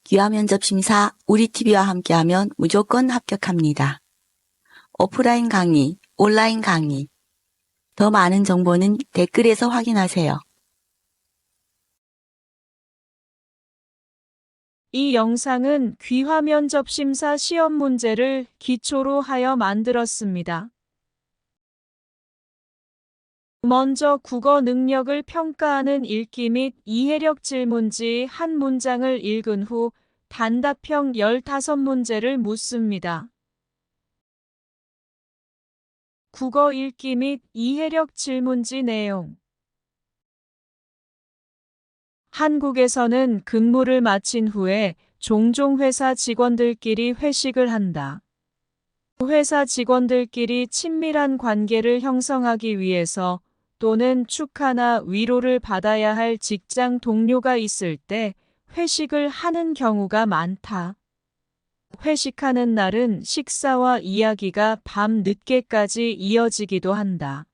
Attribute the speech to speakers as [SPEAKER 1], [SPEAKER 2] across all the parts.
[SPEAKER 1] 귀화 면접 심사 우리TV와 함께하면 무조건 합격합니다. 오프라인 강의, 온라인 강의. 더 많은 정보는 댓글에서 확인하세요.
[SPEAKER 2] 이 영상은 귀화 면접 심사 시험 문제를 기초로 하여 만들었습니다. 먼저 국어 능력을 평가하는 읽기 및 이해력 질문지 한 문장을 읽은 후 단답형 15문제를 묻습니다. 국어 읽기 및 이해력 질문지 내용. 한국에서는 근무를 마친 후에 종종 회사 직원들끼리 회식을 한다. 회사 직원들끼리 친밀한 관계를 형성하기 위해서 또는 축하나 위로를 받아야 할 직장 동료가 있을 때 회식을 하는 경우가 많다. 회식하는 날은 식사와 이야기가 밤 늦게까지 이어지기도 한다.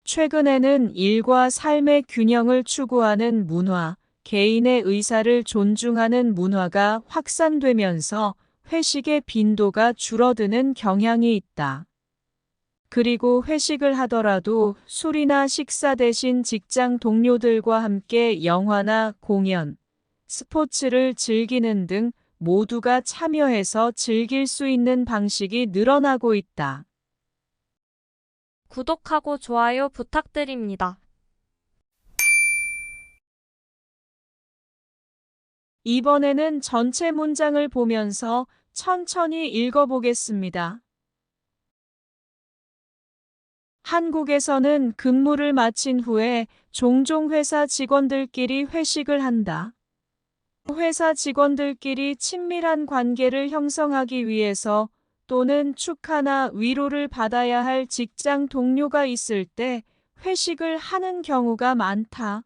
[SPEAKER 2] 최근에는 일과 삶의 균형을 추구하는 문화, 개인의 의사를 존중하는 문화가 확산되면서 회식의 빈도가 줄어드는 경향이 있다. 그리고 회식을 하더라도 술이나 식사 대신 직장 동료들과 함께 영화나 공연, 스포츠를 즐기는 등 모두가 참여해서 즐길 수 있는 방식이 늘어나고 있다.
[SPEAKER 3] 구독하고 좋아요 부탁드립니다.
[SPEAKER 2] 이번에는 전체 문장을 보면서 천천히 읽어보겠습니다. 한국에서는 근무를 마친 후에 종종 회사 직원들끼리 회식을 한다. 회사 직원들끼리 친밀한 관계를 형성하기 위해서 또는 축하나 위로를 받아야 할 직장 동료가 있을 때 회식을 하는 경우가 많다.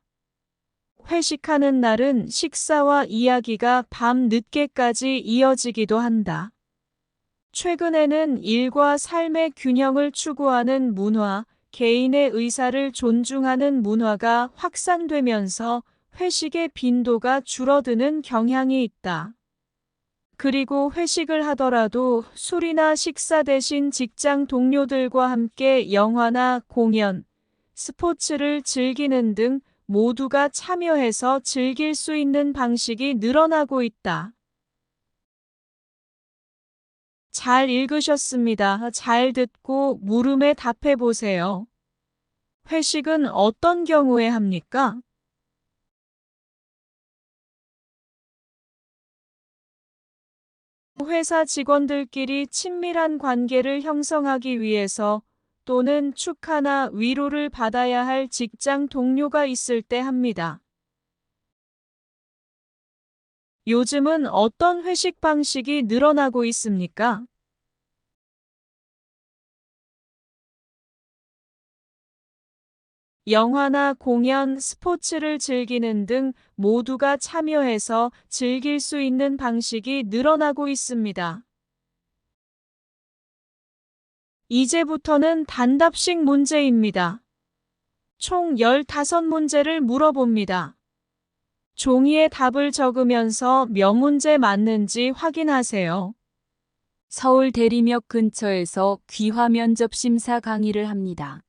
[SPEAKER 2] 회식하는 날은 식사와 이야기가 밤 늦게까지 이어지기도 한다. 최근에는 일과 삶의 균형을 추구하는 문화, 개인의 의사를 존중하는 문화가 확산되면서 회식의 빈도가 줄어드는 경향이 있다. 그리고 회식을 하더라도 술이나 식사 대신 직장 동료들과 함께 영화나 공연, 스포츠를 즐기는 등 모두가 참여해서 즐길 수 있는 방식이 늘어나고 있다. 잘 읽으셨습니다. 잘 듣고 물음에 답해 보세요. 회식은 어떤 경우에 합니까? 회사 직원들끼리 친밀한 관계를 형성하기 위해서 또는 축하나 위로를 받아야 할 직장 동료가 있을 때 합니다. 요즘은 어떤 회식 방식이 늘어나고 있습니까? 영화나 공연, 스포츠를 즐기는 등 모두가 참여해서 즐길 수 있는 방식이 늘어나고 있습니다. 이제부터는 단답식 문제입니다. 총 15문제를 물어봅니다. 종이에 답을 적으면서 몇 문제 맞는지 확인하세요.
[SPEAKER 4] 서울 대리역 근처에서 귀화 면접 심사 강의를 합니다.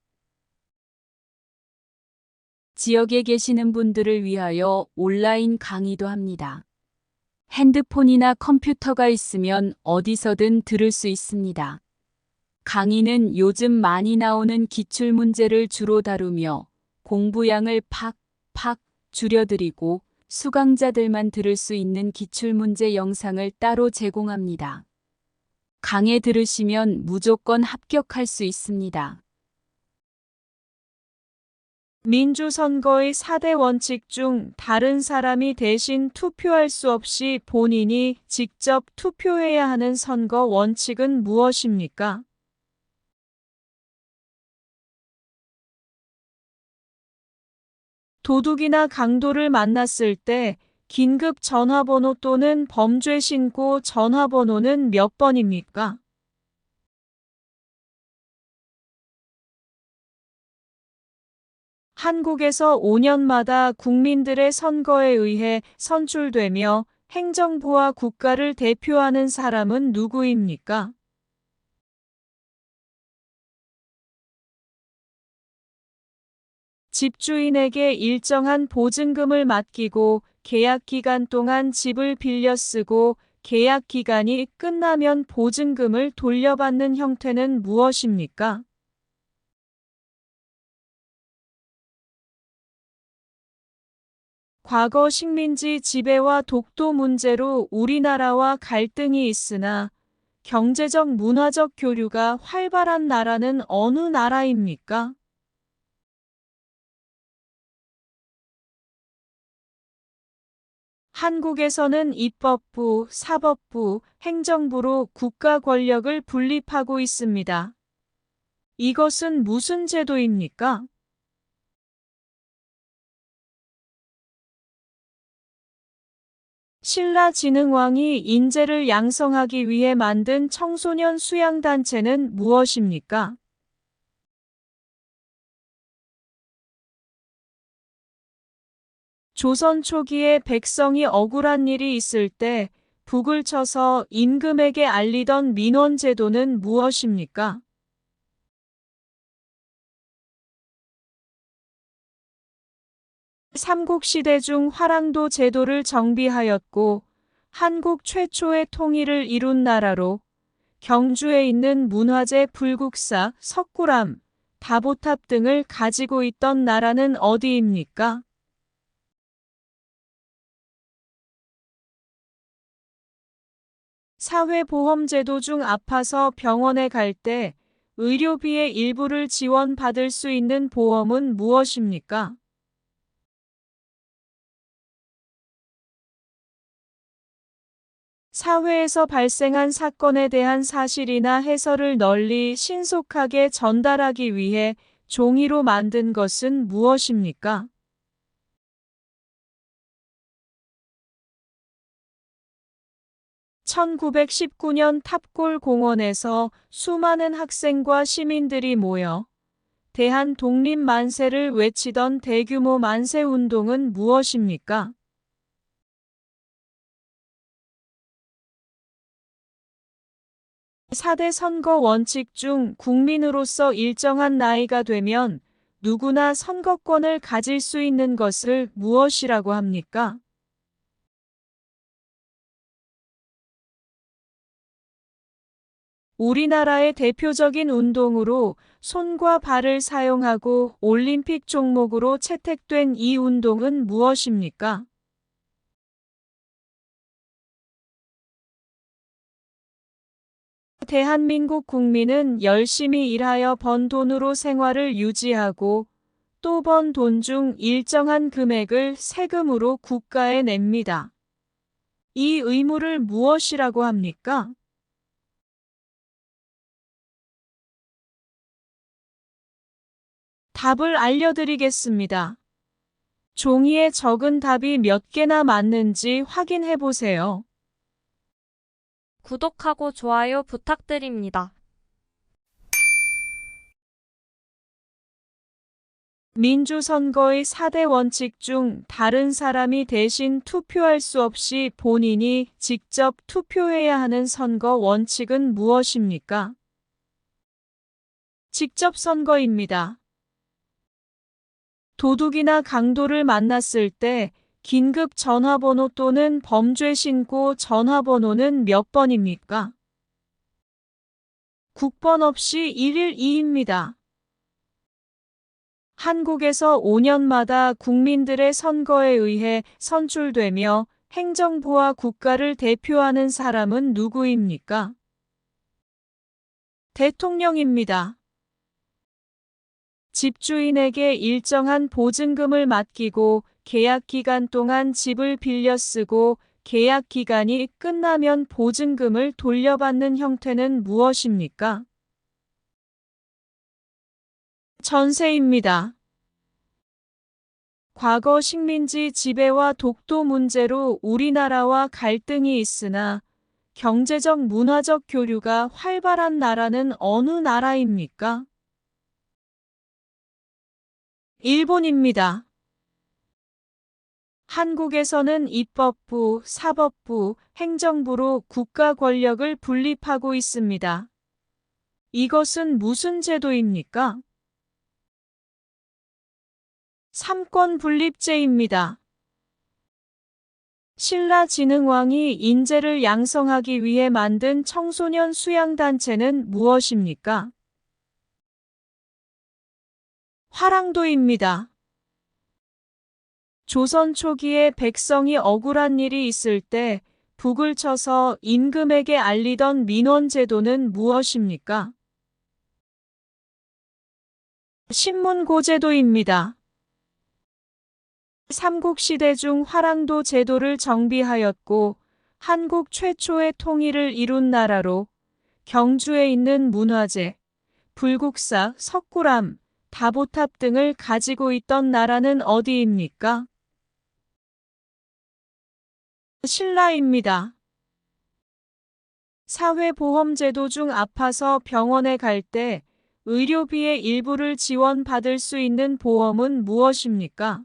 [SPEAKER 4] 지역에 계시는 분들을 위하여 온라인 강의도 합니다. 핸드폰이나 컴퓨터가 있으면 어디서든 들을 수 있습니다. 강의는 요즘 많이 나오는 기출문제를 주로 다루며 공부량을 팍팍 줄여드리고 수강자들만 들을 수 있는 기출문제 영상을 따로 제공합니다. 강의 들으시면 무조건 합격할 수 있습니다.
[SPEAKER 2] 민주선거의 4대 원칙 중 다른 사람이 대신 투표할 수 없이 본인이 직접 투표해야 하는 선거 원칙은 무엇입니까? 도둑이나 강도를 만났을 때 긴급 전화번호 또는 범죄 신고 전화번호는 몇 번입니까? 한국에서 5년마다 국민들의 선거에 의해 선출되며 행정부와 국가를 대표하는 사람은 누구입니까? 집주인에게 일정한 보증금을 맡기고 계약 기간 동안 집을 빌려 쓰고 계약 기간이 끝나면 보증금을 돌려받는 형태는 무엇입니까? 과거 식민지 지배와 독도 문제로 우리나라와 갈등이 있으나 경제적 문화적 교류가 활발한 나라는 어느 나라입니까? 한국에서는 입법부, 사법부, 행정부로 국가 권력을 분립하고 있습니다. 이것은 무슨 제도입니까? 신라진흥왕이 인재를 양성하기 위해 만든 청소년 수양단체는 무엇입니까? 조선 초기에 백성이 억울한 일이 있을 때 북을 쳐서 임금에게 알리던 민원제도는 무엇입니까? 삼국시대 중 화랑도 제도를 정비하였고 한국 최초의 통일을 이룬 나라로 경주에 있는 문화재 불국사, 석굴암, 다보탑 등을 가지고 있던 나라는 어디입니까? 사회보험제도 중 아파서 병원에 갈 때 의료비의 일부를 지원받을 수 있는 보험은 무엇입니까? 사회에서 발생한 사건에 대한 사실이나 해설을 널리 신속하게 전달하기 위해 종이로 만든 것은 무엇입니까? (1919년) 탑골 공원에서 수많은 학생과 시민들이 모여 대한 독립 만세를 외치던 대규모 만세 운동은 무엇입니까? (4대) 선거 원칙 중 국민으로서 일정한 나이가 되면 누구나 선거권을 가질 수 있는 것을 무엇이라고 합니까? 우리나라의 대표적인 운동으로 손과 발을 사용하고 올림픽 종목으로 채택된 이 운동은 무엇입니까? 대한민국 국민은 열심히 일하여 번 돈으로 생활을 유지하고 또 번 돈 중 일정한 금액을 세금으로 국가에 냅니다. 이 의무를 무엇이라고 합니까? 답을 알려드리겠습니다. 종이에 적은 답이 몇 개나 맞는지 확인해 보세요.
[SPEAKER 3] 구독하고 좋아요 부탁드립니다.
[SPEAKER 2] 민주선거의 4대 원칙 중 다른 사람이 대신 투표할 수 없이 본인이 직접 투표해야 하는 선거 원칙은 무엇입니까? 직접 선거입니다. 도둑이나 강도를 만났을 때 긴급 전화번호 또는 범죄 신고 전화번호는 몇 번입니까? 국번 없이 112입니다. 한국에서 5년마다 국민들의 선거에 의해 선출되며 행정부와 국가를 대표하는 사람은 누구입니까? 대통령입니다. 집주인에게 일정한 보증금을 맡기고 계약 기간 동안 집을 빌려 쓰고 계약 기간이 끝나면 보증금을 돌려받는 형태는 무엇입니까? 전세입니다. 과거 식민지 지배와 독도 문제로 우리나라와 갈등이 있으나 경제적 문화적 교류가 활발한 나라는 어느 나라입니까? 일본입니다. 한국에서는 입법부, 사법부, 행정부로 국가 권력을 분립하고 있습니다. 이것은 무슨 제도입니까? 삼권 분립제입니다. 신라진흥왕이 인재를 양성하기 위해 만든 청소년 수양단체는 무엇입니까? 화랑도입니다. 조선 초기에 백성이 억울한 일이 있을 때 북을 쳐서 임금에게 알리던 민원제도는 무엇입니까? 신문고제도입니다. 삼국시대 중 화랑도 제도를 정비하였고 한국 최초의 통일을 이룬 나라로 경주에 있는 문화재, 불국사, 석굴암, 다보탑 등을 가지고 있던 나라는 어디입니까? 신라입니다. 사회보험제도 중 아파서 병원에 갈 때 의료비의 일부를 지원받을 수 있는 보험은 무엇입니까?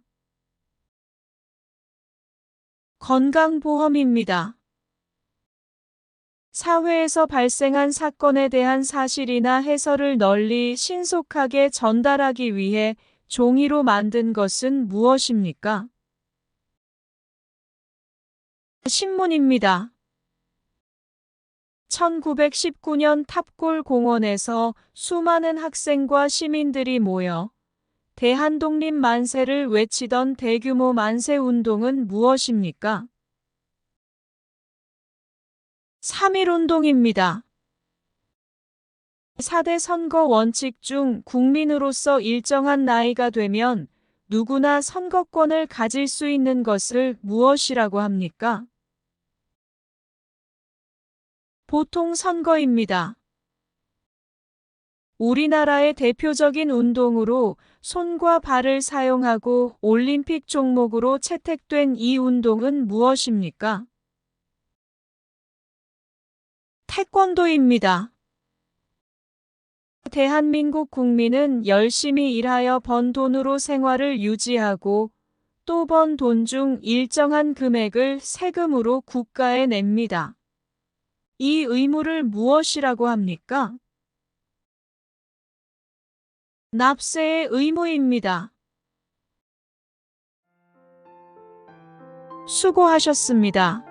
[SPEAKER 2] 건강보험입니다. 사회에서 발생한 사건에 대한 사실이나 해설을 널리 신속하게 전달하기 위해 종이로 만든 것은 무엇입니까? 신문입니다. 1919년 탑골 공원에서 수많은 학생과 시민들이 모여 대한독립 만세를 외치던 대규모 만세 운동은 무엇입니까? 3.1운동입니다. 4대 선거 원칙 중 국민으로서 일정한 나이가 되면 누구나 선거권을 가질 수 있는 것을 무엇이라고 합니까? 보통 선거입니다. 우리나라의 대표적인 운동으로 손과 발을 사용하고 올림픽 종목으로 채택된 이 운동은 무엇입니까? 태권도입니다. 대한민국 국민은 열심히 일하여 번 돈으로 생활을 유지하고 또 번 돈 중 일정한 금액을 세금으로 국가에 냅니다. 이 의무를 무엇이라고 합니까? 납세의 의무입니다. 수고하셨습니다.